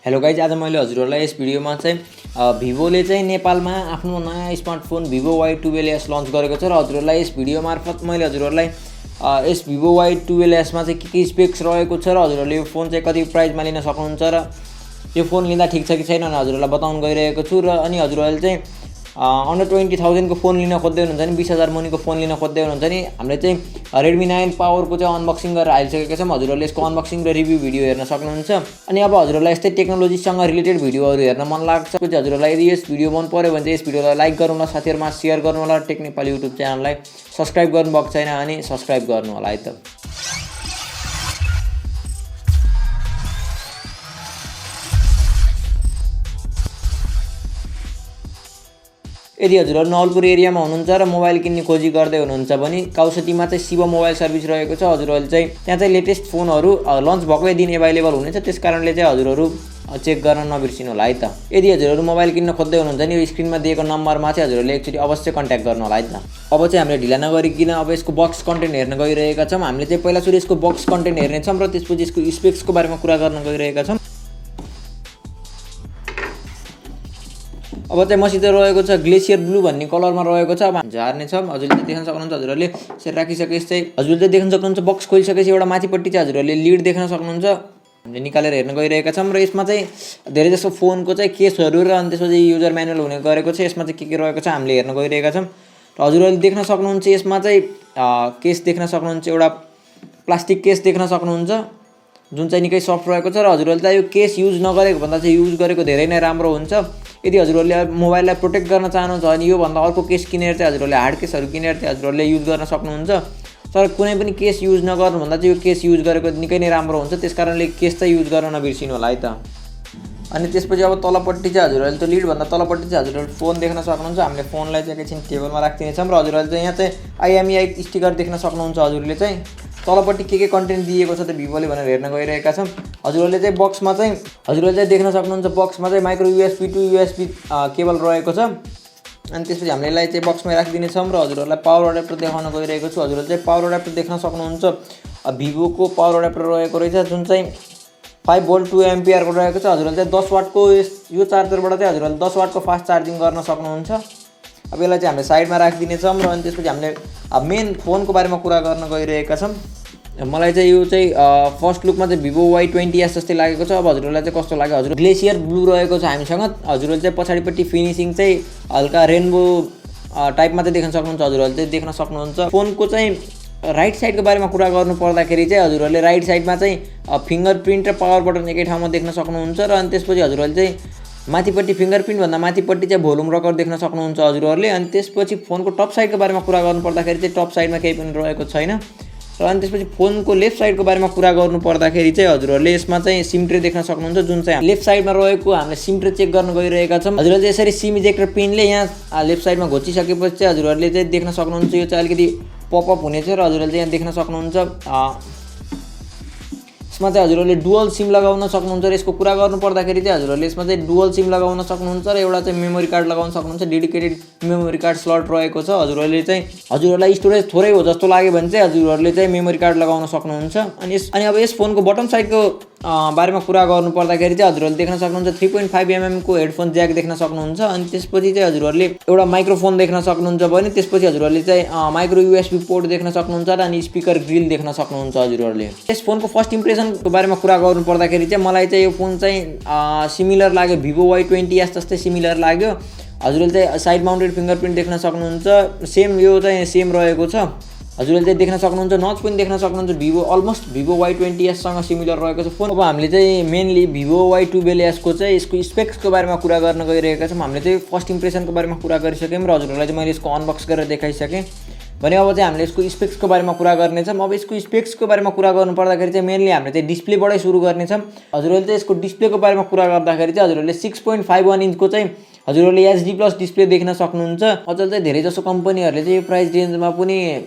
Hello guys, आज मैले हजुरहरूलाई यस भिडियोमा चाहिँ भिभोले चाहिँ नेपालमा आफ्नो नयाँ स्मार्टफोन भिभो Y12s लन्च गरेको छ र हजुरहरूलाई यस भिडियो मार्फत मैले हजुरहरूलाई यस भिभो Y12sमा चाहिँ के स्पेक्स रहेको छ र हजुरहरूले यो फोन चाहिँ कति प्राइसमा लिन सक्नुहुन्छ र यो फोन लिँदा ठिक छ कि छैन भनेर हजुरहरूलाई बताउन गइरहेको छु। र अनि हजुरहरूले चाहिँ अन्डर 20,000 को फोन लिन खोज्दै हुनुहुन्छ नि, 20,000 मुनिको फोन लिन खोज्दै हुनुहुन्छ नि, हामीले चाहिँ रेडमी 9 पावरको चाहिँ अनबक्सिङ गरेर हालिसकेका छौँ। हजुरहरूले यसको अनबक्सिङ र रिभ्यू भिडियो हेर्न सक्नुहुन्छ। अनि अब हजुरहरूलाई यस्तै टेक्नोलोजीसँग रिलेटेड भिडियोहरू हेर्न मन लाग्छ भने हजुरहरूलाई यदि यस भिडियो मन पर्यो भने चाहिँ यस भिडियोलाई लाइक गर्नु होला, साथीहरुमा शेयर गर्नु होला, टेक नेपाली युट्युब च्यानललाई सब्स्क्राइब गर्नुभएको छैन भने सब्स्क्राइब गर्नु होला है त। यदि हजुरहरू नवलपुर एरियामा हुनुहुन्छ र मोबाइल किन्ने खोजी गर्दै हुनुहुन्छ भने काउसटीमा चाहिँ शिव मोबाइल सर्भिस रहेको छ। हजुरहरूले चाहिँ त्यहाँ चाहिँ लेटेस्ट फोनहरू लन्च भएकै दिन एभाइलेबल हुनेछ, त्यसकारणले चाहिँ हजुरहरू चेक गर्न नबिर्सिनु होला है त। यदि हजुरहरू मोबाइल किन्न खोज्दै हुनुहुन्छ नि, यो स्क्रिनमा दिएको नम्बरमा चाहिँ हजुरहरूले एकचोटि अवश्य कन्ट्याक्ट गर्नु होला है त। अब चाहिँ हामीले ढिला नगरिकन अब यसको बक्स कन्टेन्ट हेर्न गइरहेका छौँ। हामीले चाहिँ पहिला सुरु यसको बक्स कन्टेन्ट हेर्नेछौँ र त्यसपछि यसको स्पेक्सको बारेमा कुरा गर्न गइरहेका छौँ। अब चाहिँ मसित रहेको छ ग्लेसियर ब्लू भन्ने कलरमा रहेको छ। अब झार्ने छ, हजुरले देख्न सक्नुहुन्छ। हजुरहरूले यसरी राखिसकेपछि चाहिँ हजुरले देख्न सक्नुहुन्छ बक्स खोलिसकेपछि एउटा माथिपट्टि चाहिँ हजुरहरूले लिड देख्न सक्नुहुन्छ। हामीले निकालेर हेर्न गइरहेका छौँ र यसमा चाहिँ धेरै जसो फोनको चाहिँ केसहरू र अनि त्यसपछि युजर म्यानुअल हुने गरेको छ। यसमा चाहिँ के रहेको छ हामीले हेर्न गइरहेका छौँ र हजुरहरूले देख्न सक्नुहुन्छ यसमा चाहिँ केस देख्न सक्नुहुन्छ, एउटा प्लास्टिक केस देख्न सक्नुहुन्छ जुन चाहिँ निकै सफ्ट रहेको छ र हजुरहरूले चाहिँ यो केस युज नगरेको भन्दा चाहिँ युज गरेको धेरै नै राम्रो हुन्छ। यदि हजुरहरूले मोबाइललाई प्रोटेक्ट गर्न चाहनुहुन्छ भने यो भन्दा अर्को केस किनेर चाहिँ हजुरहरूले हार्ड केसहरू किनेर चाहिँ हजुरहरूले युज गर्न सक्नुहुन्छ। तर कुनै पनि केस युज नगर्नु भन्दा चाहिँ यो केस युज गरेको निकै नै राम्रो हुन्छ, त्यसकारणले केस चाहिँ युज गर्न नबिर्सिनु होला है त। अनि त्यसपछि अब तलपट्टि चाहिँ हजुरहरूले त्यो लिड भन्दा तलपट्टि चाहिँ हजुरहरूले फोन देख्न सक्नुहुन्छ। हामीले फोनलाई चाहिँ एकैछिन टेबलमा राखिदिनेछौँ र हजुरहरूले चाहिँ यहाँ चाहिँ IMEI स्टिकर देख्न सक्नुहुन्छ। हजुरले चाहिँ तलपट्टि के कन्टेन्ट दिएको छ त भिभोले भनेर हेर्न गइरहेका छौँ। हजुरहरूले चाहिँ बक्समा चाहिँ हजुरहरूले चाहिँ देख्न सक्नुहुन्छ बक्समा चाहिँ micro USB to USB cable रहेको छ। अनि त्यसपछि हामीले यसलाई चाहिँ बक्समै राखिदिनेछौँ र हजुरहरूलाई पावर एडाप्टर देखाउन गइरहेको छु। हजुरहरूले चाहिँ पावर एडाप्टर देख्न सक्नुहुन्छ। भिभोको पावर एडाप्टर रहेको रहेछ जुन चाहिँ 5 भोल्ट 2 एम्पियरको रहेको छ। हजुरहरूले चाहिँ 10 वाटको यो चार्जरबाट चाहिँ हजुरहरूले 10 वाटको फास्ट चार्जिङ गर्न सक्नुहुन्छ। अब यसलाई चाहिँ हामीले साइडमा राखिदिनेछौँ र अनि त्यसपछि हामीले मेन फोनको बारेमा कुरा गर्न गइरहेका छौँ। मलाई चाहिँ यो चाहिँ फर्स्ट लुकमा चाहिँ भिभो Y20s जस्तै लागेको छ। अब हजुरहरूलाई चाहिँ कस्तो लाग्यो? हजुर ग्लेसियर ब्लू रहेको छ हामीसँग। हजुरहरूले चाहिँ पछाडिपट्टि फिनिसिङ चाहिँ हल्का रेनबो टाइपमा चाहिँ देख्न सक्नुहुन्छ। हजुरहरूले चाहिँ देख्न सक्नुहुन्छ। फोनको चाहिँ राइट साइडको बारेमा कुरा गर्नु पर्दाखेरि चाहिँ हजुरहरूले राइट साइडमा चाहिँ फिङ्गरप्रिन्ट र पावर बटन एकै ठाउँमा देख्न सक्नुहुन्छ र अनि त्यसपछि हजुरहरूले चाहिँ माथिपट्टि फिङ्गरप्रिन्ट भन्दा माथिपट्टि चाहिँ भोल्युम रकर देख्न सक्नुहुन्छ हजुरहरूले। अनि त्यसपछि फोनको टप साइडको बारेमा कुरा गर्नु पर्दाखेरि चाहिँ टप साइडमा केही पनि रहेको छैन। र अनि त्यसपछि फोनको लेफ्ट साइडको बारेमा कुरा गर्नु पर्दाखेरि चाहिँ हजुरहरूले यसमा चाहिँ सिम ट्रे देख्न सक्नुहुन्छ। जुन चाहिँ लेफ्ट साइडमा रहेको हामीले सिम ट्रे चेक गर्न गइरहेका छौँ। हजुरहरूले चाहिँ यसरी सिम इजेक्टर पिनले यहाँ लेफ्ट साइडमा घोचिसकेपछि चाहिँ हजुरहरूले चाहिँ देख्न सक्नुहुन्छ यो चाहिँ अलिकति पपअप हुनेछ र हजुरहरूले चाहिँ यहाँ देख्न सक्नुहुन्छ। यसमा चाहिँ हजुरहरूले डुअल सिम लगाउन सक्नुहुन्छ र यसको कुरा गर्नु पर्दाखेरि चाहिँ हजुरहरूले यसमा चाहिँ डुअल सिम लगाउन सक्नुहुन्छ र एउटा चाहिँ मेमोरी कार्ड लगाउन सक्नुहुन्छ। डेडिकेटेड मेमोरी कार्ड स्लट रहेको छ। हजुरहरूले चाहिँ हजुरहरूलाई स्टोरेज थोरै हो जस्तो लाग्यो भने चाहिँ हजुरहरूले चाहिँ मेमोरी कार्ड लगाउन सक्नुहुन्छ। अनि अब यस फोनको बटम साइडको बारेमा कुरा गर्नु पर्दाखेरि चाहिँ हजुरहरूले देख्न सक्नुहुन्छ 3.5 mm को हेडफोन ज्याक देख्न सक्नुहुन्छ। अनि त्यसपछि चाहिँ हजुरहरूले एउटा माइक्रोफोन देख्न सक्नुहुन्छ भने त्यसपछि हजुरहरूले चाहिँ माइक्रो USB पोर्ट देख्न सक्नुहुन्छ र अनि स्पिकर ग्रिल देख्न सक्नुहुन्छ। हजुरहरूले यस फोनको फर्स्ट इम्प्रेसनको बारेमा कुरा गर्नु पर्दाखेरि चाहिँ मलाई चाहिँ यो फोन चाहिँ सिमिलर लाग्यो, भिभो Y20s जस्तै सिमिलर लाग्यो। हजुरहरूले चाहिँ साइड माउन्टेड फिङ्गरप्रिन्ट देख्न सक्नुहुन्छ। सेम यो चाहिँ सेम रहेको छ। हजुरहरूले चाहिँ देख्न सक्नुहुन्छ, नच पनि देख्न सक्नुहुन्छ। अलमोस्ट भिभो Y20s सँग सिमिलर रहेको छ फोन। अब हामीले चाहिँ मेनली भिभो Y12s को चाहिँ यसको स्पेक्सको बारेमा कुरा गर्न गइरहेका छौँ। हामीले चाहिँ फर्स्ट इम्प्रेसनको बारेमा कुरा गरिसक्यौँ र हजुरहरूलाई चाहिँ मैले यसको अनबक्स गरेर देखाइसकेँ भने अब चाहिँ हामीले यसको स्पेक्सको बारेमा कुरा गर्नेछौँ। अब यसको स्पेक्सको बारेमा कुरा गर्नु पर्दाखेरि चाहिँ मेनली हामीले चाहिँ डिस्प्लेबाटै सुरु गर्नेछौँ। हजुरहरूले चाहिँ यसको डिस्प्लेको बारेमा कुरा गर्दाखेरि चाहिँ हजुरहरूले 6.51 इन्चको चाहिँ हजुरहरूले HD+ डिस्प्ले देख्न सक्नुहुन्छ। अझ चाहिँ धेरै जसो कम्पनीहरूले चाहिँ यो प्राइस रेन्जमा पनि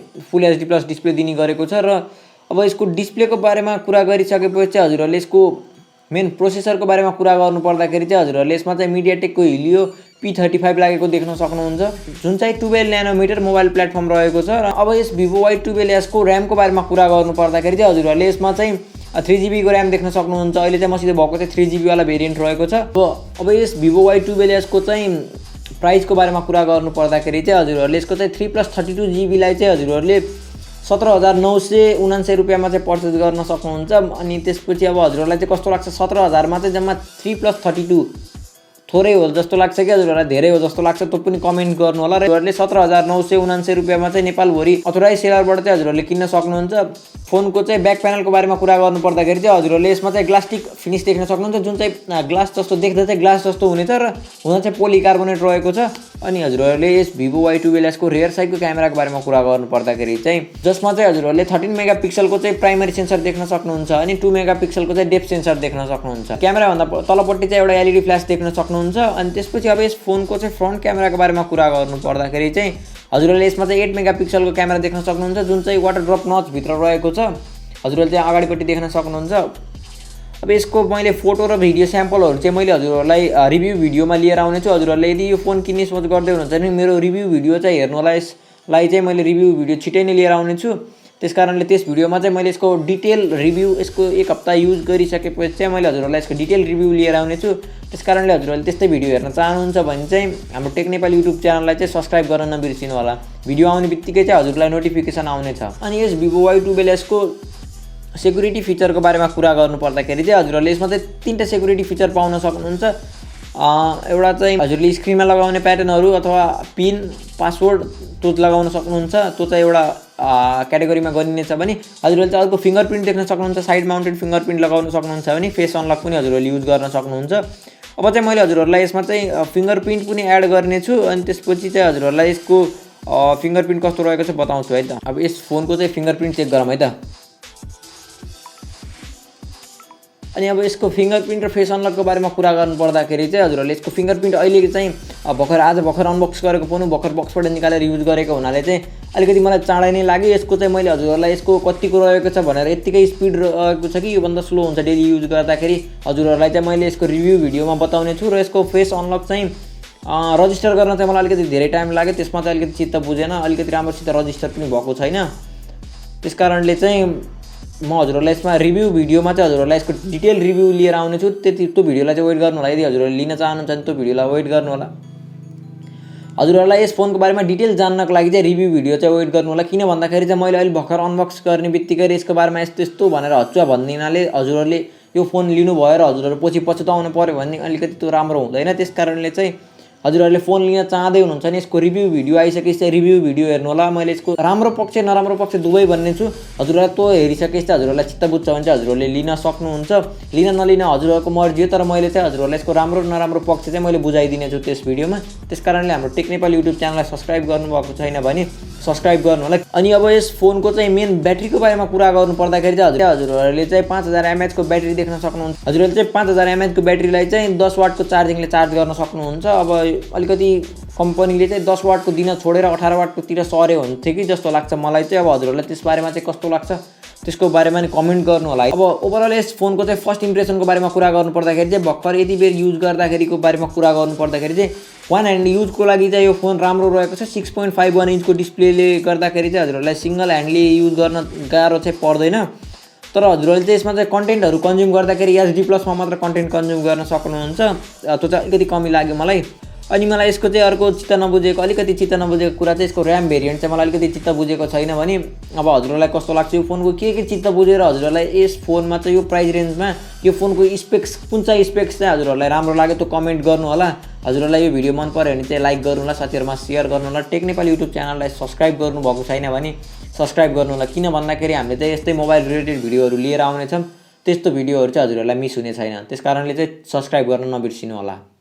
फुल HD+ डिस्प्ले दिने गरेको छ। र अब यसको डिस्प्लेको बारेमा कुरा गरिसकेपछि चाहिँ हजुरहरूले यसको मेन प्रोसेसरको बारेमा कुरा गर्नु पर्दाखेरि चाहिँ हजुरहरूले यसमा चाहिँ MediaTekको Helio P35 लागेको देख्न सक्नुहुन्छ, जुन चाहिँ 12 नैनोमिटर मोबाइल प्लेटफर्म रहेको छ। र अब यस भिभो Y12s को र्यामको बारेमा कुरा गर्नु पर्दाखेरि चाहिँ हजुरहरूले यसमा चाहिँ 3GB को ऱ्याम देख्न सक्नुहुन्छ। अहिले चाहिँ मसित भएको चाहिँ 3GB वाला भेरिएन्ट रहेको छ। अब यस Vivo Y12s को चाहिँ प्राइसको बारेमा कुरा गर्नु पर्दाखेरि चाहिँ हजुरहरूले यसको चाहिँ 3+32GB लाई चाहिँ हजुरहरूले 17,979 रुपैयाँमा चाहिँ पर्चेस गर्न सक्नुहुन्छ। अनि त्यसपछि अब हजुरहरूलाई चाहिँ कस्तो लाग्छ 17,000 मा चाहिँ जम्मा 3+32 थोरै हो जस्तो लाग्छ कि हजुरहरूलाई धेरै हो जस्तो लाग्छ त्यो पनि कमेन्ट गर्नु होला। र हजुरहरूले 17,979 रुपैयाँमा चाहिँ नेपालभरि अथोराइज सेलरबाट चाहिँ हजुरहरूले किन्न सक्नुहुन्छ। फोनको चाहिँ ब्याक प्यानलको बारेमा कुरा गर्नु पर्दाखेरि चाहिँ हजुरहरूले यसमा चाहिँ ग्लास्टिक फिनिस देख्न सक्नुहुन्छ, जुन चाहिँ ग्लास जस्तो देख्दा चाहिँ ग्लास जस्तो हुनेछ र हुन चाहिँ पोलिकार्बोनेट रहेको छ। अनि हजुरहरूले यस Vivo Y12s को रियर साइडको क्यामेराको बारेमा कुरा गर्नु पर्दाखेरि चाहिँ जसमा चाहिँ हजुरहरूले 13 मेगापिक्सलको चाहिँ प्राइमरी सेन्सर देख्न सक्नुहुन्छ अनि 2 मेगापिक्सलको चाहिँ डेप्थ सेन्सर देख्न सक्नुहुन्छ। क्यामेराभन्दा तलपट्टि चाहिँ एउटा एलइडी फ्ल्यास देख्न सक्नुहुन्छ। अनि त्यसपछि अब यस फोनको चाहिँ फ्रन्ट क्यामेराको बारेमा कुरा गर्नु पर्दाखेरि चाहिँ हजुरहरूले यसमा चाहिँ 8 मेगापिक्सलको क्यामेरा देख्न सक्नुहुन्छ, जुन चाहिँ वाटर ड्रप नच भित्र रहेको छ। हजुरहरूले चाहिँ अगाडिपट्टि देख्न सक्नुहुन्छ। अब यसको मैले फोटो र भिडियो स्याम्पलहरू चाहिँ मैले हजुरहरूलाई रिभ्यू भिडियोमा लिएर आउने छु। हजुरहरूले यदि यो फोन किन्ने सोच गर्दै हुनुहुन्छ भने मेरो रिभ्यू भिडियो चाहिँ हेर्नु होला। यसलाई चाहिँ मैले रिभ्यू भिडियो छिटै नै लिएर आउने छु। त्यसकारणले त्यस भिडियोमा चाहिँ मैले यसको डिटेल रिभ्यू यसको 1 हप्ता युज गरिसकेपछि चाहिँ मैले हजुरहरूलाई यसको डिटेल रिभ्यू लिएर आउने छु। त्यसकारणले हजुरहरूले त्यस्तै भिडियो हेर्न चाहनुहुन्छ भने चाहिँ हाम्रो टेक नेपाली युट्युब च्यानललाई चाहिँ सब्स्क्राइब गर्न नबिर्सिनु होला। भिडियो आउने बित्तिकै चाहिँ हजुरलाई नोटिफिकेसन आउनेछ। अनि यस Vivo Y12s को सेक्युरिटी फिचरको बारेमा कुरा गर्नु पर्दाखेरि चाहिँ हजुरहरूले यसमा चाहिँ 3टा सेक्युरिटी फिचर पाउन सक्नुहुन्छ। एउटा चाहिँ हजुरले स्क्रिनमा लगाउने प्याटर्नहरू अथवा पिन पासवर्ड त्यो लगाउन सक्नुहुन्छ, त्यो चाहिँ एउटा क्याटेगोरीमा गरिनेछ भने हजुरहरूले चाहिँ अर्को फिङ्गरप्रिन्ट देख्न सक्नुहुन्छ। साइड माउन्टेड फिङ्गरप्रिन्ट लगाउन सक्नुहुन्छ भने फेस अनलक पनि हजुरहरूले युज गर्न सक्नुहुन्छ। अब चाहिँ मैले हजुरहरूलाई यसमा चाहिँ फिङ्गरप्रिन्ट पनि एड गर्नेछु अनि त्यसपछि चाहिँ हजुरहरूलाई यसको फिङ्गरप्रिन्ट कस्तो रहेको छ बताउँछु है त। अब यस फोनको चाहिँ फिङ्गरप्रिन्ट चेक गरौँ है त। अनि अब यसको फिङ्गरप्रिन्ट र फेस अनलकको बारेमा कुरा गर्नु पर्दाखेरि चाहिँ हजुरहरूले यसको फिङ्गरप्रिन्ट अहिले चाहिँ आज भर्खर अनबक्स गरेको फोन भर्खर बक्सबाट निकालेर युज गरेको हुनाले चाहिँ अलिकति मलाई चाँडै नै लाग्यो। यसको चाहिँ मैले हजुरहरूलाई यसको कतिको रहेको छ भनेर यत्तिकै स्पिड रहेको छ कि योभन्दा स्लो हुन्छ डेली युज गर्दाखेरि हजुरहरूलाई चाहिँ मैले यसको रिभ्यू भिडियोमा बताउने छु। र यसको फेस अनलक चाहिँ रजिस्टर गर्न चाहिँ मलाई अलिकति धेरै टाइम लाग्यो, त्यसमा चाहिँ अलिकति चित्त बुझेन, अलिकति राम्रोसित रजिस्टर पनि भएको छैन। त्यसकारणले चाहिँ म हजुरहरूलाई यसमा रिभ्यू भिडियोमा चाहिँ हजुरहरूलाई यसको डिटेल रिभ्यू लिएर आउने छु। त्यो भिडियोलाई चाहिँ वेट गर्नु होला। यदि हजुरहरूले लिन चाहनुहुन्छ भने त्यो भिडियोलाई वेट गर्नु होला। हजुरहरूलाई यस फोनको बारेमा डिटेल जान्नको लागि चाहिँ रिभ्यू भिडियो चाहिँ वेट गर्नु होला। किन भन्दाखेरि चाहिँ मैले अहिले भर्खर अनबक्स गर्ने बित्तिकै यसको बारेमा यस्तो यस्तो भनेर हच्चुवा भनिदिनाले हजुरहरूले यो फोन लिनुभयो र हजुरहरू पछि पछुताउनु पर्यो भने अलिकति त्यो राम्रो हुँदैन। त्यसकारणले चाहिँ हजुरहरूले फोन लिन चाहँदै हुनुहुन्छ भने यसको रिभ्यू भिडियो आइसकेपछि चाहिँ रिभ्यू भिडियो हेर्नु होला। मैले यसको राम्रो पक्ष नराम्रो पक्ष दुवै भन्ने छु। हजुरहरूलाई त्यो हेरिसकेपछि चाहिँ हजुरहरूलाई चित्त बुझ्छ भने चाहिँ हजुरहरूले लिन सक्नुहुन्छ, लिन नलिन हजुरहरूको मर्जी हो। तर मैले चाहिँ हजुरहरूलाई यसको राम्रो नराम्रो पक्ष चाहिँ मैले बुझाइदिनेछु त्यस भिडियोमा। त्यसकारणले हाम्रो टेक नेपाली युट्युब च्यानललाई सब्स्क्राइब गर्नुभएको छैन भने सब्स्क्राइब गर्नु होला। अनि अब यस फोनको चाहिँ मेन ब्याट्रीको बारेमा कुरा गर्नु पर्दाखेरि चाहिँ हजुरहरूले चाहिँ 5000 mAh को ब्याट्री देख्न सक्नुहुन्छ। हजुरहरूले चाहिँ 5000 mAh को ब्याट्रीलाई चाहिँ 10 वाटको चार्जिङले चार्ज गर्न सक्नुहुन्छ। अब अलिकति कम्पनीले चाहिँ 10 वाटको दिन छोडेर 18 वाटको तिर सर्यो हुन्थ्यो कि जस्तो लाग्छ मलाई चाहिँ। अब हजुरहरूलाई त्यस बारेमा चाहिँ कस्तो लाग्छ त्यसको बारेमा नि कमेन्ट गर्नु होला। अब ओभरअल यस फोनको चाहिँ फर्स्ट इम्प्रेसनको बारेमा कुरा गर्नु पर्दाखेरि चाहिँ भर्खर यति बेर युज गर्दाखेरिको बारेमा कुरा गर्नु पर्दाखेरि चाहिँ वान ह्यान्ड युजको लागि चाहिँ यो फोन राम्रो रहेको छ। 6.51 इन्चको डिस्प्लेले गर्दाखेरि चाहिँ हजुरहरूलाई सिङ्गल ह्यान्डले युज गर्न गाह्रो चाहिँ पर्दैन। तर हजुरहरूले चाहिँ यसमा चाहिँ कन्टेन्टहरू कन्ज्युम गर्दाखेरि HD+मा मात्र कन्टेन्ट कन्ज्युम गर्न सक्नुहुन्छ। त्यो चाहिँ अलिकति कमी लाग्यो मलाई। अनि मलाई यसको चाहिँ अर्को अलिकति चित्त नबुझेको कुरा चाहिँ यसको ऱ्याम भेरिएन्ट चाहिँ मलाई अलिकति चित्त बुझेको छैन भने अब हजुरहरूलाई कस्तो लाग्छ यो फोनको के चित्त बुझेर हजुरहरूलाई यस फोनमा चाहिँ यो प्राइस रेन्जमा यो फोनको स्पेक्स कुन चाहिँ स्पेक्स चाहिँ हजुरहरूलाई राम्रो लाग्यो त्यो कमेन्ट गर्नु होला। हजुरहरूलाई यो भिडियो मन पर्यो भने चाहिँ लाइक गर्नु होला, साथीहरूमा सेयर गर्नु होला। टेक नेपाल युट्युब च्यानललाई सब्स्क्राइब गर्नुभएको छैन भने सब्स्क्राइब गर्नु होला। किन भन्दाखेरि हामीले चाहिँ यस्तै मोबाइल रिलेटेड भिडियोहरू लिएर आउनेछौँ। त्यस्तो भिडियोहरू चाहिँ हजुरहरूलाई मिस हुने छैन। त्यसकारणले चाहिँ सब्स्क्राइब गर्न नबिर्सिनु होला।